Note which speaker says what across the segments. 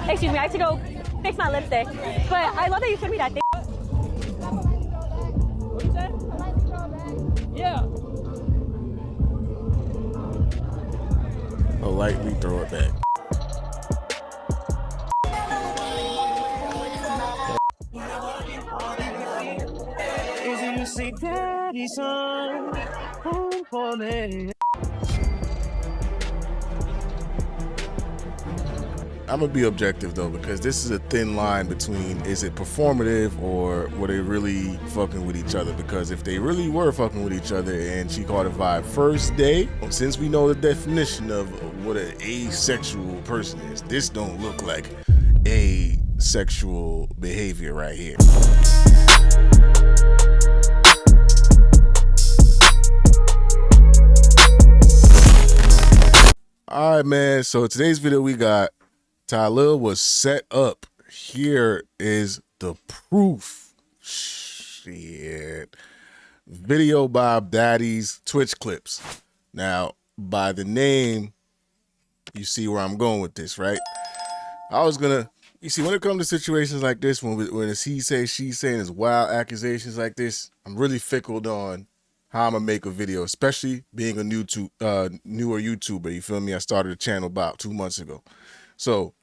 Speaker 1: Excuse me, I have to go fix my lipstick. But I love that you showed me that thing.
Speaker 2: What you say? Yeah.
Speaker 3: Politely throw it back. I'm gonna be objective though, because this is a thin line between is it performative or were they really fucking with each other? Because if they really were fucking with each other and she caught a vibe first day, since we know the definition of what an asexual person is, this don't look like asexual behavior right here. All right, man. So today's video we got Tylil was set up. Here is the proof. Shit. Video Bob Daddy's Twitch clips. Now, by the name, you see where I'm going with this, right? You see, when it comes to situations like this, when it's he say, she say, and it's wild accusations like this, I'm really fickled on how I'm gonna make a video, especially being a newer YouTuber. You feel me? I started a channel about 2 months ago. So,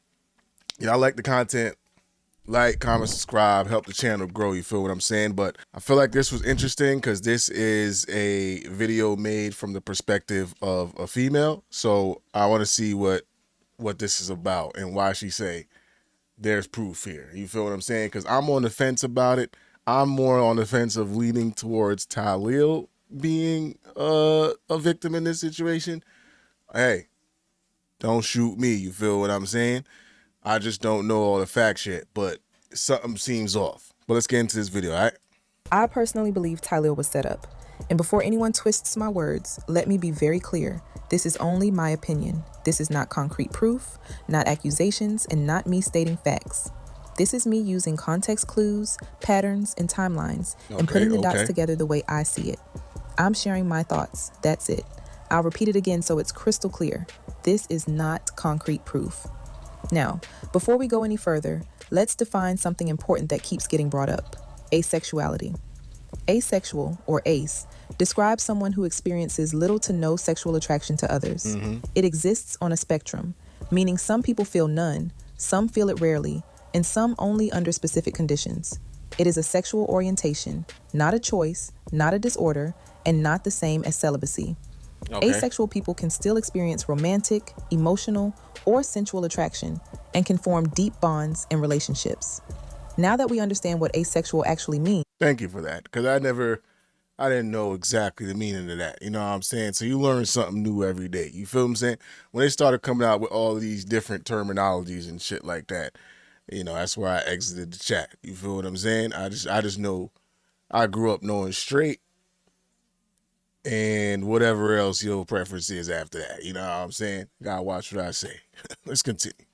Speaker 3: I like the content, like, comment, subscribe, help the channel grow, you feel what I'm saying? But I feel like this was interesting because this is a video made from the perspective of a female. So I want to see what this is about and why she say there's proof here. You feel what I'm saying? Because I'm on the fence about it. I'm more on the fence of leaning towards Tylil being a victim in this situation. Hey, don't shoot me, you feel what I'm saying? I just don't know all the facts yet, but something seems off. But let's get into this video, all right?
Speaker 4: I personally believe Tylil was set up. And before anyone twists my words, let me be very clear. This is only my opinion. This is not concrete proof, not accusations, and not me stating facts. This is me using context clues, patterns, and timelines, and putting the dots together the way I see it. I'm sharing my thoughts. That's it. I'll repeat it again so it's crystal clear. This is not concrete proof. Now, before we go any further, let's define something important that keeps getting brought up: asexuality. Asexual, or ace, describes someone who experiences little to no sexual attraction to others. It exists on a spectrum, meaning some people feel none, some feel it rarely, and some only under specific conditions. It is a sexual orientation, not a choice, not a disorder, and not the same as celibacy. Asexual people can still experience romantic, emotional, or sensual attraction and can form deep bonds and relationships. Now that we understand what asexual actually means.
Speaker 3: Thank you for that, because I didn't know exactly the meaning of that. You know what I'm saying? So you learn something new every day. You feel what I'm saying? When they started coming out with all these different terminologies and shit like that, that's where I exited the chat. You feel what I'm saying? I just know I grew up knowing straight and whatever else your preference is after that. You know what I'm saying? Gotta watch what I say. Let's continue.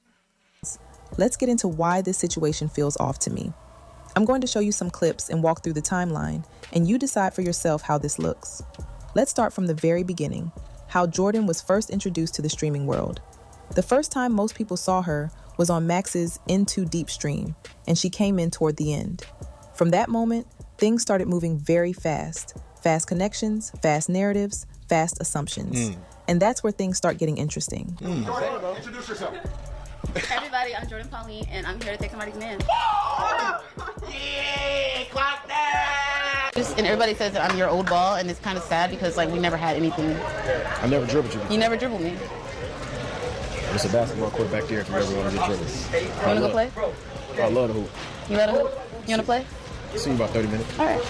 Speaker 4: Let's get into why this situation feels off to me. I'm going to show you some clips and walk through the timeline, and you decide for yourself how this looks. Let's start from the very beginning, how Jordan was first introduced to the streaming world. The first time most people saw her was on Max's Into Deep stream, and she came in toward the end. From that moment, things started moving very fast. Fast connections, fast narratives, fast assumptions. And that's where things start getting interesting.
Speaker 5: Jordan, introduce yourself. Hey everybody, I'm Jordan Pauline, and I'm here to take somebody's man. Yeah, clock that! And everybody says that I'm your old ball, and it's kind of sad because we never had anything.
Speaker 6: I never dribbled you.
Speaker 5: You never dribbled me.
Speaker 6: There's a basketball court back there if you ever want to get dribbled.
Speaker 5: You want to go play?
Speaker 6: I love the hoop.
Speaker 5: You love the hoop? You want to play?
Speaker 6: See you in about 30 minutes.
Speaker 5: All right.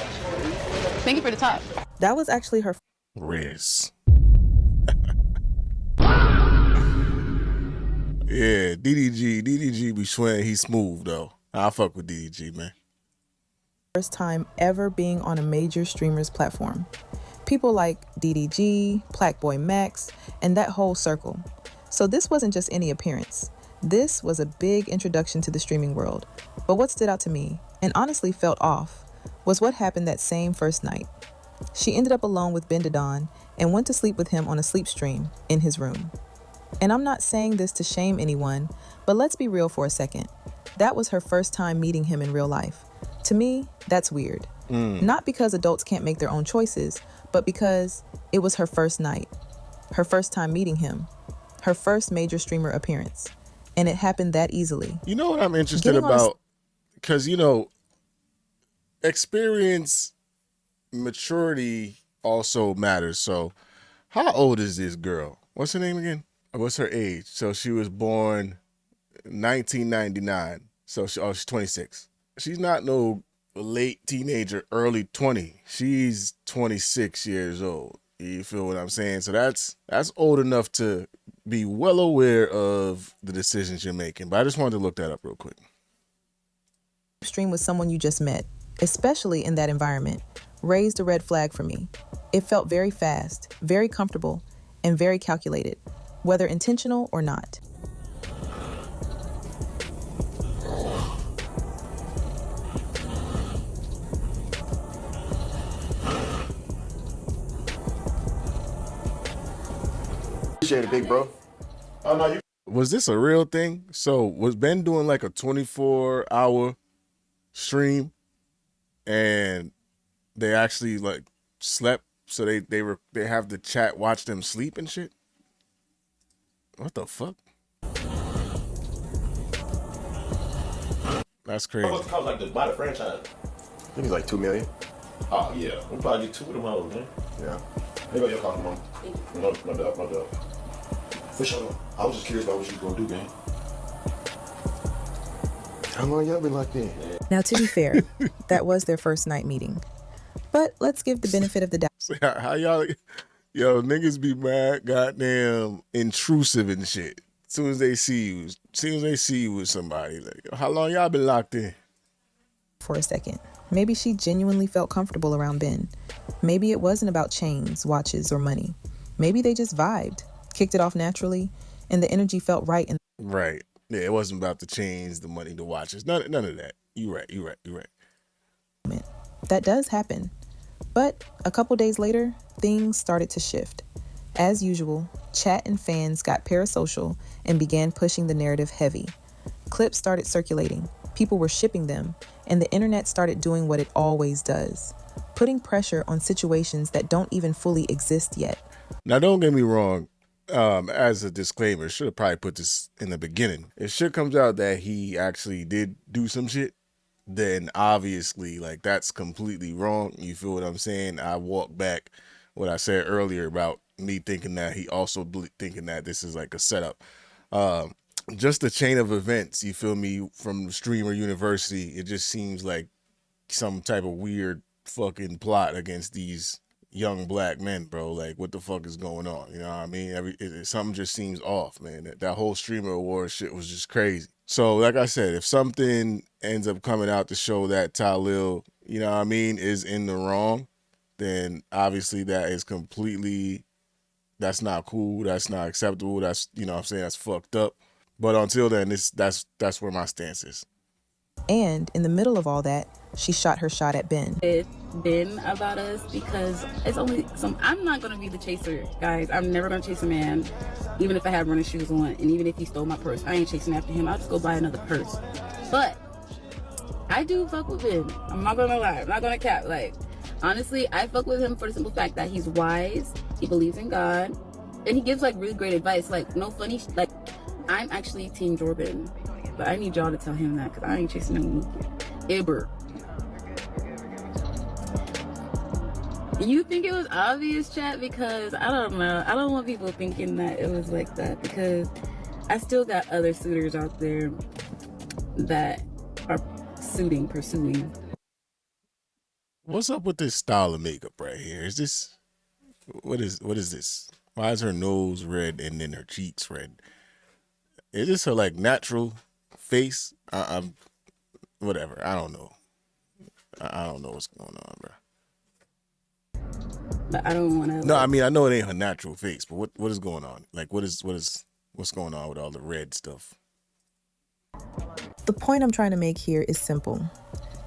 Speaker 5: Thank you for the talk.
Speaker 4: That was actually her
Speaker 3: Riz. Yeah, DDG be swearing he's smooth though. I fuck with DDG, man.
Speaker 4: first time ever being on a major streamer's platform. People like DDG, Blackboy Max, and that whole circle. So this wasn't just any appearance. This was a big introduction to the streaming world. But what stood out to me, and honestly felt off, was what happened that same first night. She ended up alone with Ben Dodon and went to sleep with him on a sleep stream in his room. And I'm not saying this to shame anyone, but let's be real for a second. That was her first time meeting him in real life. To me, that's weird. Not because adults can't make their own choices, but because it was her first night, her first time meeting him, her first major streamer appearance. And it happened that easily.
Speaker 3: You know what I'm interested about? Because, experience, maturity also matters. So how old is this girl? What's her name again? What's her age? So she was born 1999. So she's 26. She's not no late teenager, early 20. She's 26 years old. You feel what I'm saying? So that's old enough to be well aware of the decisions you're making. But I just wanted to look that up real quick.
Speaker 4: Stream with someone you just met, especially in that environment, raised a red flag for me. It felt very fast, very comfortable, and very calculated, whether intentional or not.
Speaker 6: Appreciate it, big bro. Oh, no, you.
Speaker 3: Was this a real thing? So was Ben doing like a 24-hour stream and they actually like slept, so they have the chat watch them sleep and shit? What the fuck? That's crazy.
Speaker 7: What's the cost like to buy the franchise?
Speaker 6: I think it's like $2 million.
Speaker 7: Oh yeah, we'll probably get 2 of them hoes, man.
Speaker 6: Yeah.
Speaker 7: Here go your coffee, mom. No doubt, no doubt. For sure. I was just curious about what you was gonna do, man.
Speaker 6: How long y'all been locked in?
Speaker 4: Now, to be fair, that was their first night meeting. But let's give the benefit of the doubt.
Speaker 3: So how y'all, niggas be mad, goddamn intrusive and shit. As soon as they see you with somebody, like, how long y'all been locked in?
Speaker 4: For a second. Maybe she genuinely felt comfortable around Ben. Maybe it wasn't about chains, watches, or money. Maybe they just vibed, kicked it off naturally, and the energy felt right.
Speaker 3: Right. Yeah, it wasn't about the chains, the money, the watches. None of that. You right.
Speaker 4: That does happen. But a couple days later, things started to shift. As usual, chat and fans got parasocial and began pushing the narrative heavy. Clips started circulating. People were shipping them, and the internet started doing what it always does, putting pressure on situations that don't even fully exist yet.
Speaker 3: Now, don't get me wrong. As a disclaimer, should have probably put this in the beginning. If shit comes out that he actually did do some shit, then obviously, like, that's completely wrong. You feel what I'm saying? I walk back what I said earlier about me thinking that he also thinking that this is like a setup. Just the chain of events, you feel me, from the Streamer University, it just seems like some type of weird fucking plot against these young black men, bro. Like, what the fuck is going on? You know what I mean? Something just seems off, man. That whole Streamer Award shit was just crazy. So, like I said, if something ends up coming out to show that Tylil, you know what I mean, is in the wrong, then obviously that is completely, that's not cool. That's not acceptable. That's, you know what I'm saying, that's fucked up. But until then, that's where my stance is.
Speaker 4: And in the middle of all that, she shot her shot at Ben.
Speaker 5: It's been about us because it's only some. I'm not gonna be the chaser, guys. I'm never gonna chase a man, even if I have running shoes on, and even if he stole my purse. I ain't chasing after him. I'll just go buy another purse. But I do fuck with Ben. I'm not gonna lie. I'm not gonna cap. Like, honestly, I fuck with him for the simple fact that he's wise. He believes in God, and he gives like really great advice. Like, no funny. Like, I'm actually Team Jordan. But I need y'all to tell him that, because I ain't chasing him ever. You think it was obvious, chat? Because I don't know. I don't want people thinking that it was like that, because I still got other suitors out there that are pursuing.
Speaker 3: What's up with this style of makeup right here? Is this, what is this? Why is her nose red and then her cheeks red? Is this her like natural face? I'm whatever. I don't know. I don't know what's going on, bro.
Speaker 5: But I don't want to.
Speaker 3: No, I mean, I know it ain't her natural face, but what is going on? Like, what's going on with all the red stuff?
Speaker 4: The point I'm trying to make here is simple.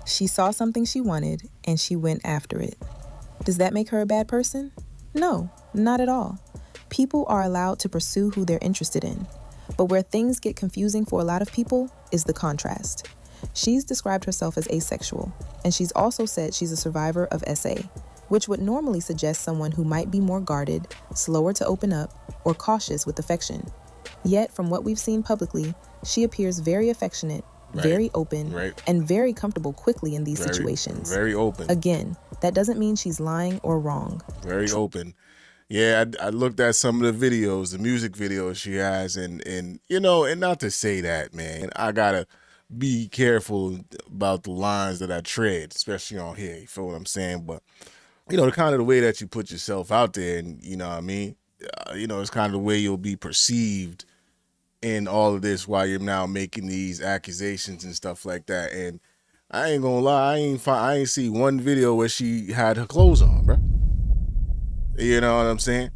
Speaker 4: She saw something she wanted and she went after it. Does that make her a bad person? No, not at all. People are allowed to pursue who they're interested in. But where things get confusing for a lot of people is the contrast. She's described herself as asexual, and she's also said she's a survivor of SA, which would normally suggest someone who might be more guarded, slower to open up, or cautious with affection. Yet, from what we've seen publicly, she appears very affectionate, very open, and very comfortable quickly in these situations.
Speaker 3: Very open.
Speaker 4: Again, that doesn't mean she's lying or wrong.
Speaker 3: Very open. Yeah, I looked at some of the videos, the music videos she has, and you know, and not to say that, man, I gotta be careful about the lines that I tread, especially on here. You feel what I'm saying? But you know, the kind of the way that you put yourself out there, and you know what I mean. You know, it's kind of the way you'll be perceived in all of this while you're now making these accusations and stuff like that. And I ain't gonna lie, I ain't see one video where she had her clothes on, bro. You know what I'm saying?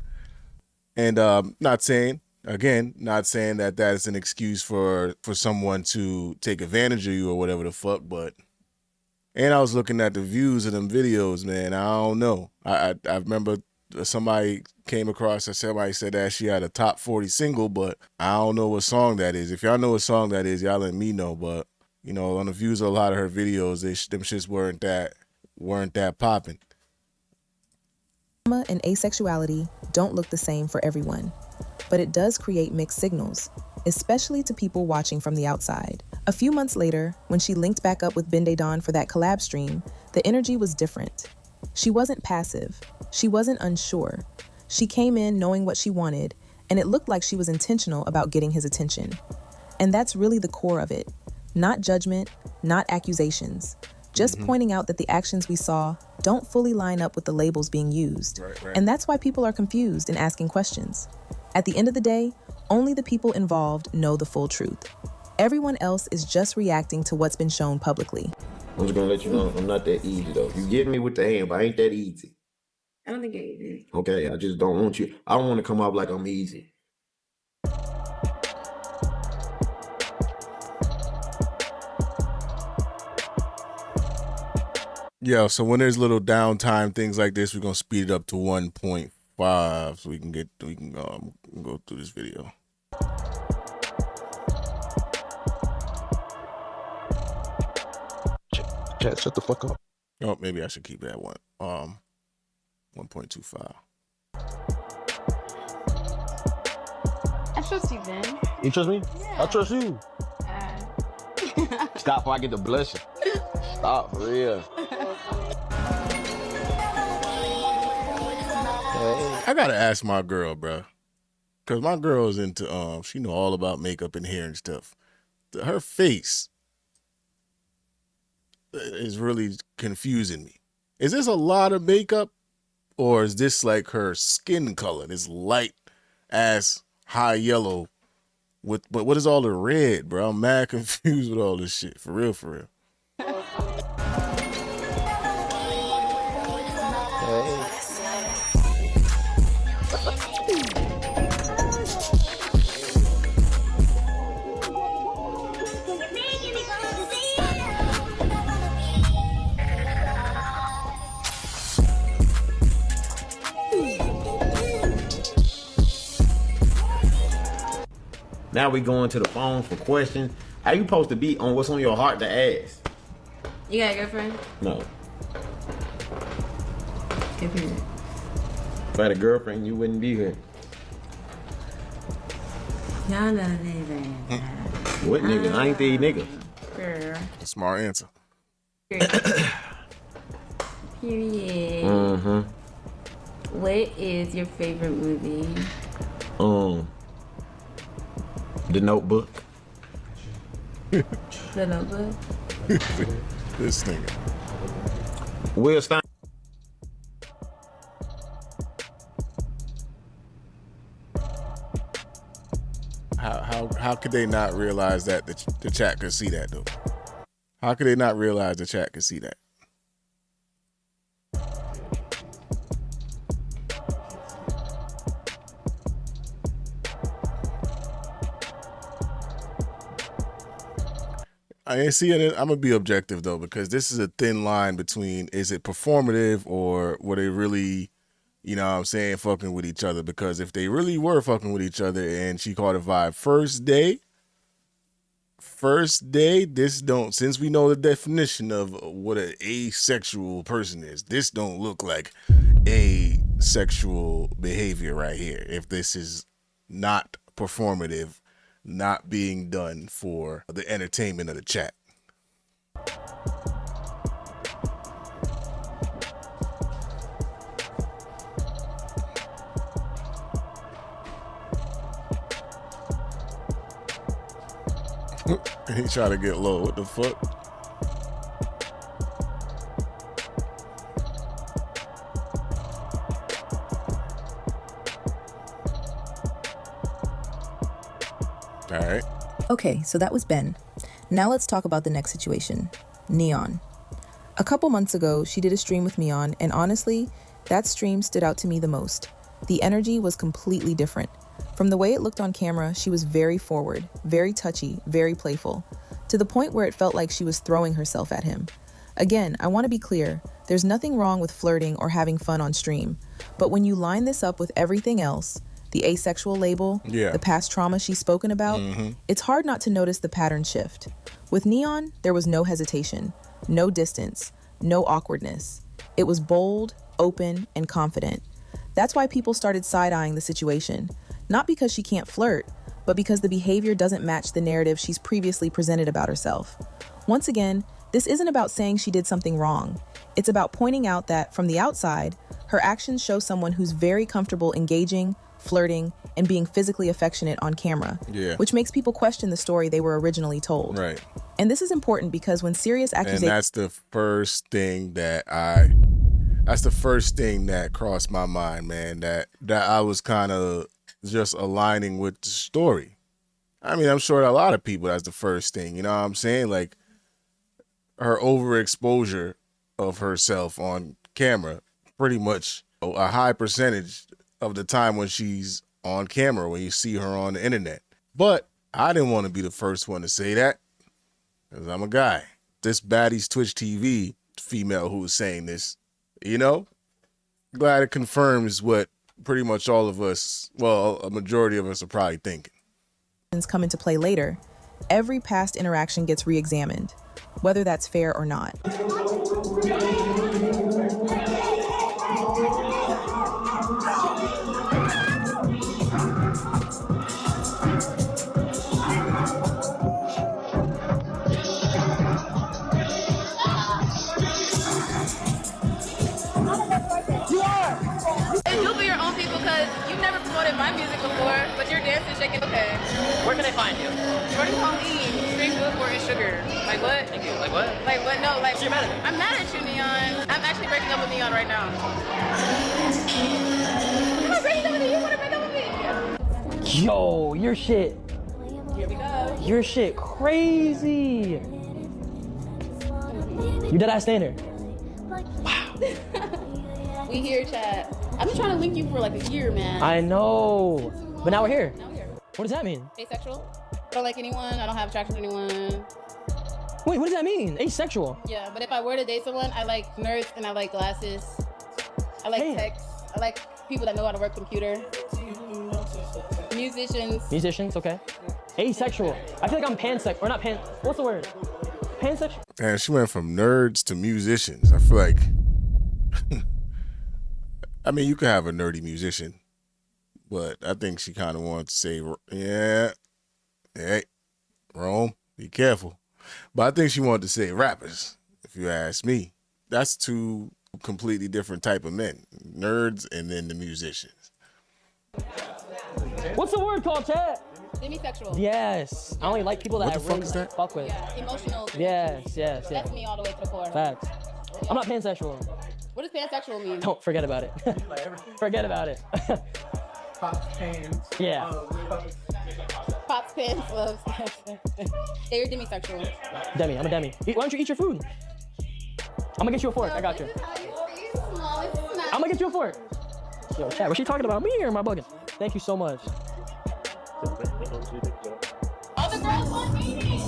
Speaker 3: And not saying that is an excuse for someone to take advantage of you or whatever the fuck, but and I was looking at the views of them videos, man. I don't know. I remember somebody came across, somebody said that she had a top 40 single, but I don't know what song that is. If y'all know what song that is, y'all let me know. But you know, on the views of a lot of her videos, them shits weren't that popping.
Speaker 4: Trauma and asexuality don't look the same for everyone, but it does create mixed signals, especially to people watching from the outside. A few months later, when she linked back up with Bende Dawn for that collab stream, the energy was different. She wasn't passive. She wasn't unsure. She came in knowing what she wanted, and it looked like she was intentional about getting his attention. And that's really the core of it. Not judgment, not accusations. Just pointing out that the actions we saw don't fully line up with the labels being used. Right. And that's why people are confused and asking questions. At the end of the day, only the people involved know the full truth. Everyone else is just reacting to what's been shown publicly.
Speaker 8: I'm just gonna let you know I'm not that easy though. You get me with the hand, but I ain't that easy.
Speaker 5: I don't think you're easy.
Speaker 8: Okay, I just don't want you. I don't want to come off like I'm easy.
Speaker 3: Yeah, so when there's little downtime, things like this, we're gonna speed it up to 1.5 so we can go through this video.
Speaker 6: Chat, shut the fuck up.
Speaker 3: Oh, maybe I should keep it at 1.25.
Speaker 2: I trust you, Ben.
Speaker 6: You trust me?
Speaker 2: Yeah.
Speaker 6: I trust you. Stop before I get the blushing. Stop, for real.
Speaker 3: I gotta ask my girl, bro, because my girl is into she know all about makeup and hair and stuff. Her face is really confusing me. Is this a lot of makeup, or is this like her skin color, this light ass high yellow but what is all the red, bro? I'm mad confused with all this shit. For real, for real.
Speaker 8: Now we going to the phone for questions. How you supposed to be on what's on your heart to ask?
Speaker 5: You got a girlfriend?
Speaker 8: No.
Speaker 5: Good period.
Speaker 8: If I had a girlfriend, you wouldn't be here.
Speaker 5: Y'all know nigga.
Speaker 8: What nigga? I ain't the nigga.
Speaker 5: Girl.
Speaker 3: Smart answer.
Speaker 5: Period.
Speaker 8: Mm-hmm.
Speaker 5: What is your favorite movie?
Speaker 8: The Notebook.
Speaker 5: The Notebook?
Speaker 3: This nigga.
Speaker 8: Will Stein.
Speaker 3: How could they not realize that the chat could see that though? How could they not realize the chat could see that? I ain't see it. I'm gonna be objective though, because this is a thin line between is it performative or were they really, you know what I'm saying, fucking with each other. Because if they really were fucking with each other and she caught a vibe first day, this don't, since we know the definition of what an asexual person is, this don't look like asexual behavior right here. If this is not performative, not being done for the entertainment of the chat. He trying to get low. What the fuck? All right.
Speaker 4: Okay, so that was Ben. Now let's talk about the next situation. Neon. A couple months ago, she did a stream with Neon, and honestly, that stream stood out to me the most. The energy was completely different. From the way it looked on camera, she was very forward, very touchy, very playful, to the point where it felt like she was throwing herself at him. Again, I want to be clear, there's nothing wrong with flirting or having fun on stream, but when you line this up with everything else, the asexual label, the past trauma she's spoken about, it's hard not to notice the pattern shift. With Neon, there was no hesitation, no distance, no awkwardness. It was bold, open, and confident. That's why people started side-eyeing the situation. Not because she can't flirt, but because the behavior doesn't match the narrative she's previously presented about herself. Once again, this isn't about saying she did something wrong. It's about pointing out that, from the outside, her actions show someone who's very comfortable engaging, flirting, and being physically affectionate on camera, which makes people question the story they were originally told.
Speaker 3: Right.
Speaker 4: And this is important because when serious accusations...
Speaker 3: And that's the first thing that crossed my mind, man, that I was kind of just aligning with the story. I mean, I'm sure a lot of people, that's the first thing, you know what I'm saying? Like, her overexposure of herself on camera, pretty much a high percentage of the time when she's on camera, when you see her on the internet. But I didn't want to be the first one to say that, because I'm a guy. This Baddies Twitch TV female who was saying this, you know, glad it confirms what pretty much all of us, well, a majority of us are probably thinking.
Speaker 4: Come into play later, every past interaction gets re-examined, whether that's fair or not.
Speaker 5: You'll be your own people because you've never promoted my music before, but your dance is shaking. Okay.
Speaker 9: Where can I find you?
Speaker 5: Jordan Pauline, Straight Billboard and Sugar. Like what?
Speaker 9: Thank you. Like what?
Speaker 5: Like what? No, like.
Speaker 9: So you're mad at me?
Speaker 5: I'm mad at you, Neon. I'm actually breaking up with Neon right now. I'm not breaking up with you. You want to break up with me?
Speaker 9: Yo, your shit.
Speaker 5: Here we go.
Speaker 9: Your shit crazy. You dead ass standard. Wow.
Speaker 5: We here, chat. I've been trying to link you for like a year, man.
Speaker 9: I know. But now we're here.
Speaker 5: Now we're here.
Speaker 9: What does that mean?
Speaker 5: Asexual. I don't like anyone. I don't have attraction to anyone.
Speaker 9: Wait, what does that mean? Asexual.
Speaker 5: Yeah, but if I were to date someone, I like nerds and I like glasses. I like tech. I like people that know how to work computer. Musicians.
Speaker 9: Musicians, okay. Asexual. I feel like I'm pansexual, or not what's the word? Pansexual?
Speaker 3: And she went from nerds to musicians. I feel like, I mean, you could have a nerdy musician, but I think she kind of wanted to say, yeah, hey, Rome, be careful. But I think she wanted to say rappers, if you ask me. That's two completely different type of men, nerds and then the musicians.
Speaker 9: What's the word called, chat?
Speaker 5: Demisexual.
Speaker 9: Yes. I only like people that
Speaker 3: What
Speaker 9: I
Speaker 3: the fuck
Speaker 9: really
Speaker 3: is that?
Speaker 9: fuck with.
Speaker 5: Yeah, emotional.
Speaker 9: Yes.
Speaker 5: That's me all the way to the core.
Speaker 9: Facts. I'm not pansexual.
Speaker 5: What does pansexual mean?
Speaker 9: Don't forget about it. Forget about it.
Speaker 10: Pops pans.
Speaker 9: Yeah.
Speaker 5: Pops, pants, loves. Hey, you're demisexual.
Speaker 9: Demi, I'm a demi. Why don't you eat your food? I'm gonna get you a fork. I got you. I'm gonna get you a fork. Yo, chat, was she talking about me or am I bugging? Thank you so much.
Speaker 5: All the girls want meanies.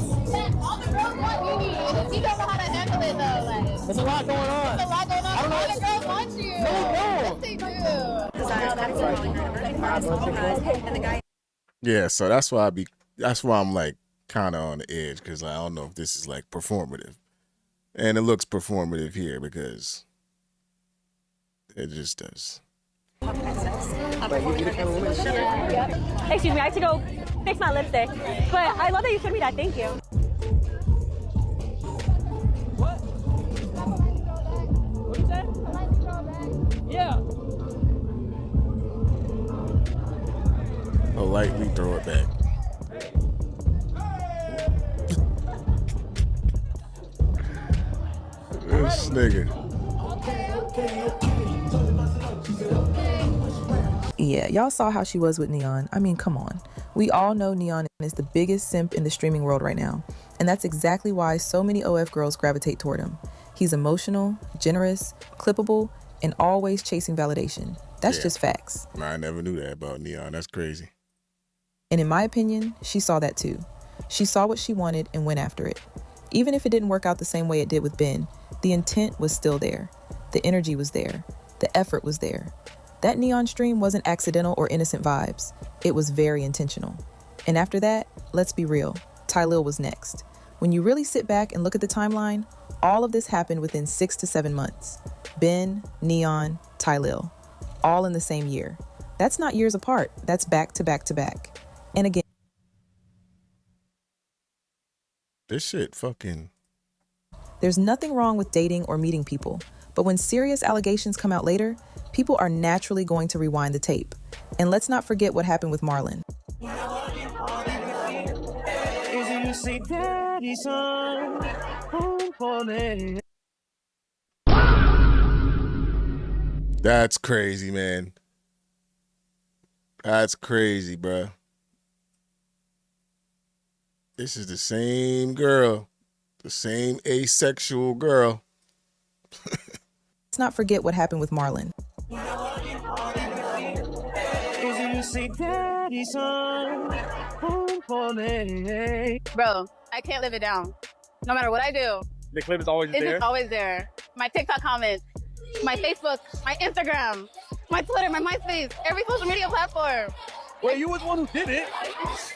Speaker 5: All the girls want meanies. You don't know how to handle it though. Like,
Speaker 9: There's a lot going on.
Speaker 5: there's a lot going on.
Speaker 9: I don't know.
Speaker 5: All the girls want you.
Speaker 9: No, no.
Speaker 5: Yes, they do.
Speaker 3: Yeah, so that's why I'm like kind of on the edge, because I don't know if this is like performative, and it looks performative here because it just does.
Speaker 1: Excuse me, I have to go fix my lipstick. But I love that you showed me that. Thank you.
Speaker 9: What? What you said? Yeah.
Speaker 3: Politely throw it back. This nigga.
Speaker 4: Yeah, y'all saw how she was with Neon. I mean, come on. We all know Neon is the biggest simp in the streaming world right now. And that's exactly why so many OF girls gravitate toward him. He's emotional, generous, clippable, and always chasing validation. That's just facts.
Speaker 3: I never knew that about Neon. That's crazy.
Speaker 4: And in my opinion, she saw that too. She saw what she wanted and went after it. Even if it didn't work out the same way it did with Ben, the intent was still there. The energy was there. The effort was there. That Neon stream wasn't accidental or innocent vibes. It was very intentional. And after that, let's be real, Tylil was next. When you really sit back and look at the timeline, all of this happened within 6 to 7 months. Ben, Neon, Tylil, all in the same year. That's not years apart. That's back to back to back. And again,
Speaker 3: This shit fucking...
Speaker 4: there's nothing wrong with dating or meeting people, but when serious allegations come out later, people are naturally going to rewind the tape. And let's not forget what happened with Marlon.
Speaker 3: That's crazy, man. That's crazy, bruh. This is the same girl. The same asexual girl.
Speaker 4: Let's not forget what happened with Marlon.
Speaker 5: Bro, I can't live it down. No matter what I do,
Speaker 6: The clip is always
Speaker 5: it's
Speaker 6: there.
Speaker 5: just always there. My TikTok comments, my Facebook, my Instagram, my Twitter, my MySpace, every social media platform.
Speaker 6: Wait, you was the one who did it.
Speaker 5: I was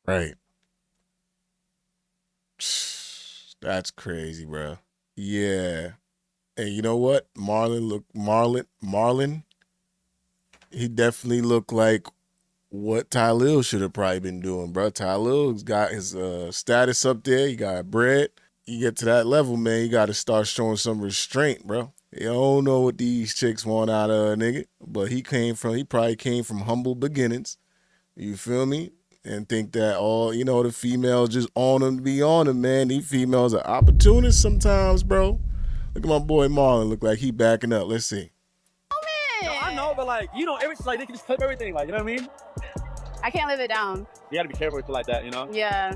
Speaker 3: Right. That's crazy, bro. Yeah. And you know what? Marlon, he definitely looked like what Tylil should have probably been doing, bro. Tylil's got his status up there. He got bread. You get to that level, man, you got to start showing some restraint, bro. You don't know what these chicks want out of a nigga, but he probably came from humble beginnings. You feel me? And think that the females just on him to be on him, man. These females are opportunists sometimes, bro. Look at my boy Marlon. Look like he backing up. Let's see.
Speaker 6: No, I know, but like, they can just clip everything, like, you know what I mean?
Speaker 5: I can't live it down.
Speaker 6: You gotta be careful with shit like that, you know?
Speaker 5: Yeah.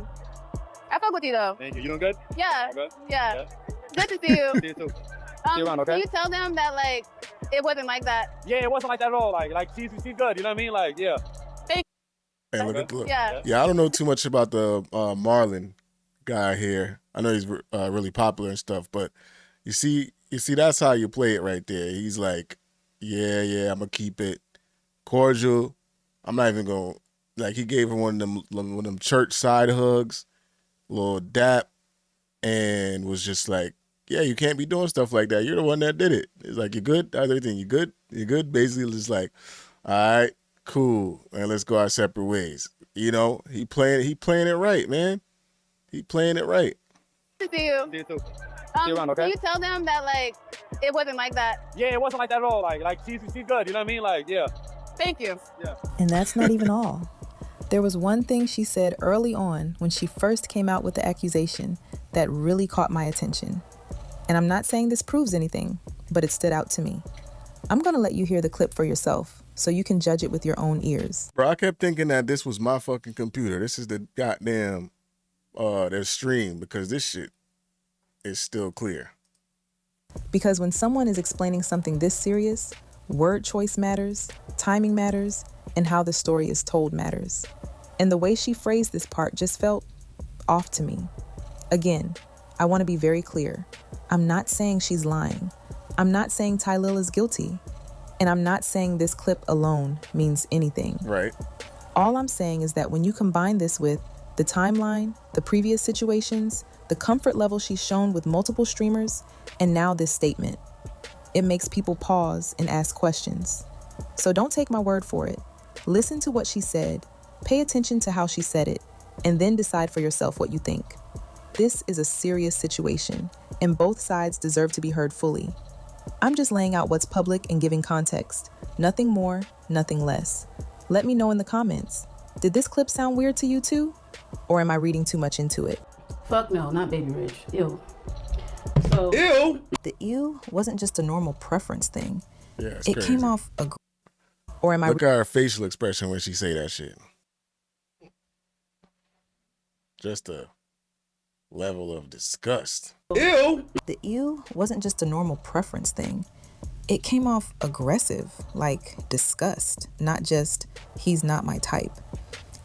Speaker 5: I fuck with you though.
Speaker 6: Thank you. You doing good?
Speaker 5: Yeah.
Speaker 6: Good?
Speaker 5: Yeah. Good to see you.
Speaker 6: See you too. See you around, okay?
Speaker 5: Can you tell them that like it wasn't like that?
Speaker 6: Yeah, it wasn't like that at all. Like she's good, you know what I mean? Like, yeah.
Speaker 3: And look.
Speaker 5: Yeah.
Speaker 3: Yeah, I don't know too much about the Marlon guy here. I know he's really popular and stuff, but you see, that's how you play it right there. He's like, yeah, I'm gonna keep it cordial. I'm not even gonna he gave her one of them church side hugs, little dap, and was just like, yeah, you can't be doing stuff like that. You're the one that did it. It's like, you good? How's everything? You good? You good? Basically, just like, all right, cool, and let's go our separate ways. You know, he playing it right, man. He playing it right.
Speaker 5: Good to see you.
Speaker 6: See you too. See you around, okay?
Speaker 5: Can you tell them that like it wasn't like that?
Speaker 6: Yeah, it wasn't like that at all. Like she's good, you know what I mean? Like, yeah.
Speaker 5: Thank you.
Speaker 6: Yeah.
Speaker 4: And that's not even all. There was one thing she said early on when she first came out with the accusation that really caught my attention. And I'm not saying this proves anything, but it stood out to me. I'm going to let you hear the clip for yourself so you can judge it with your own ears.
Speaker 3: Bro, I kept thinking that this was my fucking computer. This is the goddamn their stream, because this shit is still clear.
Speaker 4: Because when someone is explaining something this serious, word choice matters, timing matters, and how the story is told matters. And the way she phrased this part just felt off to me. Again, I want to be very clear. I'm not saying she's lying. I'm not saying Tylil is guilty, and I'm not saying this clip alone means anything.
Speaker 3: Right.
Speaker 4: All I'm saying is that when you combine this with the timeline, the previous situations, the comfort level she's shown with multiple streamers, and now this statement, it makes people pause and ask questions. So don't take my word for it. Listen to what she said, pay attention to how she said it, and then decide for yourself what you think. This is a serious situation, and both sides deserve to be heard fully. I'm just laying out what's public and giving context. Nothing more, nothing less. Let me know in the comments. Did this clip sound weird to you too? Or am I reading too much into it?
Speaker 5: Fuck no, not Baby Rich. Ew. So
Speaker 3: Ew.
Speaker 4: The ew wasn't just a normal preference thing.
Speaker 3: Yeah, it's
Speaker 4: it
Speaker 3: crazy.
Speaker 4: came off or am I
Speaker 3: Look at her facial expression when she say that shit. Just a level of disgust. Ew.
Speaker 4: The ew wasn't just a normal preference thing. It came off aggressive, like disgust, not just he's not my type.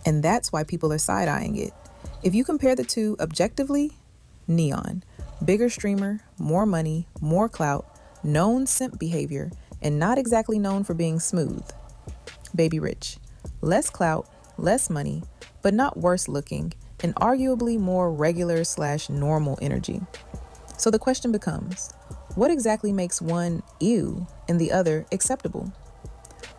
Speaker 4: And that's why people are side-eyeing it. If you compare the two objectively, Neon, bigger streamer, more money, more clout, known simp behavior, and not exactly known for being smooth. Baby Rich, less clout, less money, but not worse looking, and arguably more regular/normal energy. So the question becomes, what exactly makes one ew and the other acceptable?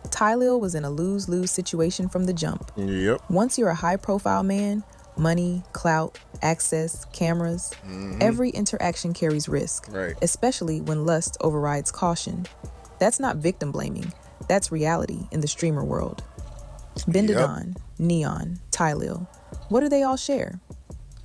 Speaker 4: Tylil was in a lose-lose situation from the jump.
Speaker 3: Yep.
Speaker 4: Once you're a high-profile man, money, clout, access, cameras, every interaction carries risk,
Speaker 3: Right.
Speaker 4: especially when lust overrides caution. That's not victim blaming. That's reality in the streamer world. Bendadon, Neon, Tylil, what do they all share?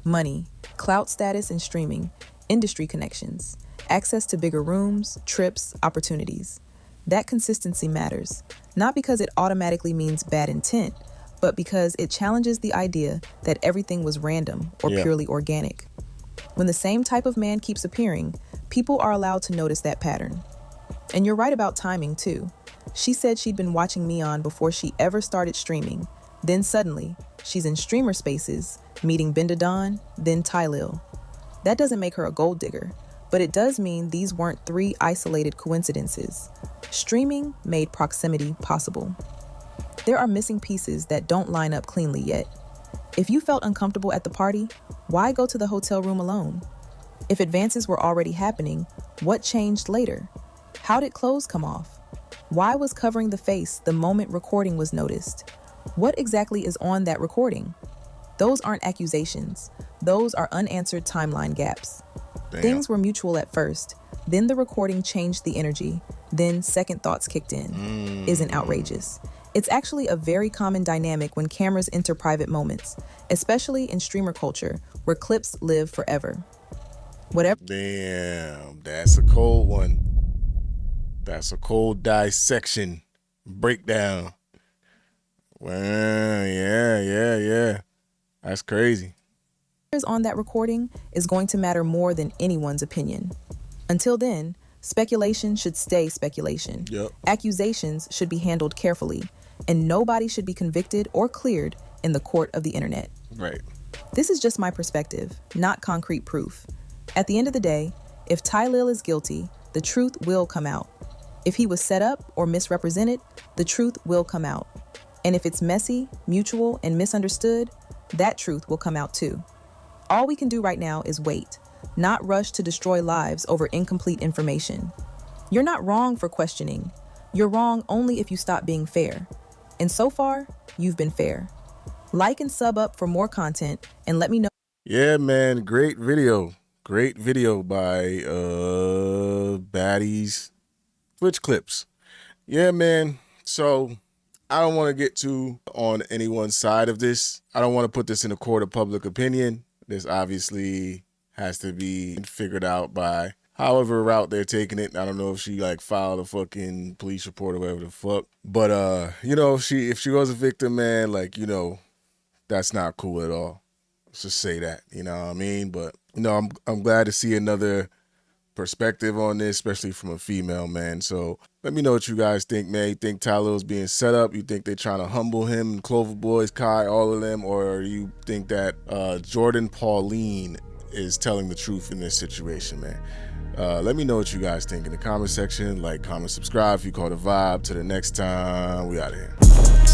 Speaker 4: Money, clout status and streaming, industry connections, access to bigger rooms, trips, opportunities. That consistency matters, not because it automatically means bad intent, but because it challenges the idea that everything was random or purely organic. When the same type of man keeps appearing, people are allowed to notice that pattern. And you're right about timing, too. She said she'd been watching Neon before she ever started streaming. Then suddenly, she's in streamer spaces, meeting Bendadon, then Tylil. That doesn't make her a gold digger, but it does mean these weren't three isolated coincidences. Streaming made proximity possible. There are missing pieces that don't line up cleanly yet. If you felt uncomfortable at the party, why go to the hotel room alone? If advances were already happening, what changed later? How did clothes come off? Why was covering the face the moment recording was noticed? What exactly is on that recording? Those aren't accusations. Those are unanswered timeline gaps.
Speaker 3: Damn.
Speaker 4: Things were mutual at first, then the recording changed the energy, then second thoughts kicked in. Isn't outrageous. It's actually a very common dynamic when cameras enter private moments, especially in streamer culture, where clips live forever. Whatever.
Speaker 3: Damn, that's a cold one. That's a cold dissection, breakdown. Well, yeah. That's crazy.
Speaker 4: On that recording is going to matter more than anyone's opinion. Until then, speculation should stay speculation.
Speaker 3: Yep.
Speaker 4: Accusations should be handled carefully, and nobody should be convicted or cleared in the court of the internet.
Speaker 3: Right.
Speaker 4: This is just my perspective, not concrete proof. At the end of the day, if Tylil is guilty, the truth will come out. If he was set up or misrepresented, the truth will come out. And if it's messy, mutual, and misunderstood, that truth will come out too. All we can do right now is wait, not rush to destroy lives over incomplete information. You're not wrong for questioning. You're wrong only if you stop being fair. And so far, you've been fair. Like and sub up for more content and let me know.
Speaker 3: Yeah, man, great video. Great video by Baddies Twitch clips. Yeah, man. So I don't want to get too on anyone's side of this. I don't want to put this in a court of public opinion. This obviously has to be figured out by however route they're taking it. I don't know if she like filed a fucking police report or whatever the fuck. But you know, if she was a victim, man, like, you know, that's not cool at all. Let's just say that, you know what I mean? But you know, I'm glad to see another perspective on this, especially from a female, man. So let me know what you guys think, man. You think Tylil's being set up? You think they're trying to humble him, Clover Boys, Kai, all of them? Or you think that Jordan Pauline is telling the truth in this situation, man? Let me know what you guys think in the comment section. Like, comment, subscribe if you caught a vibe. Till the next time, we out of here.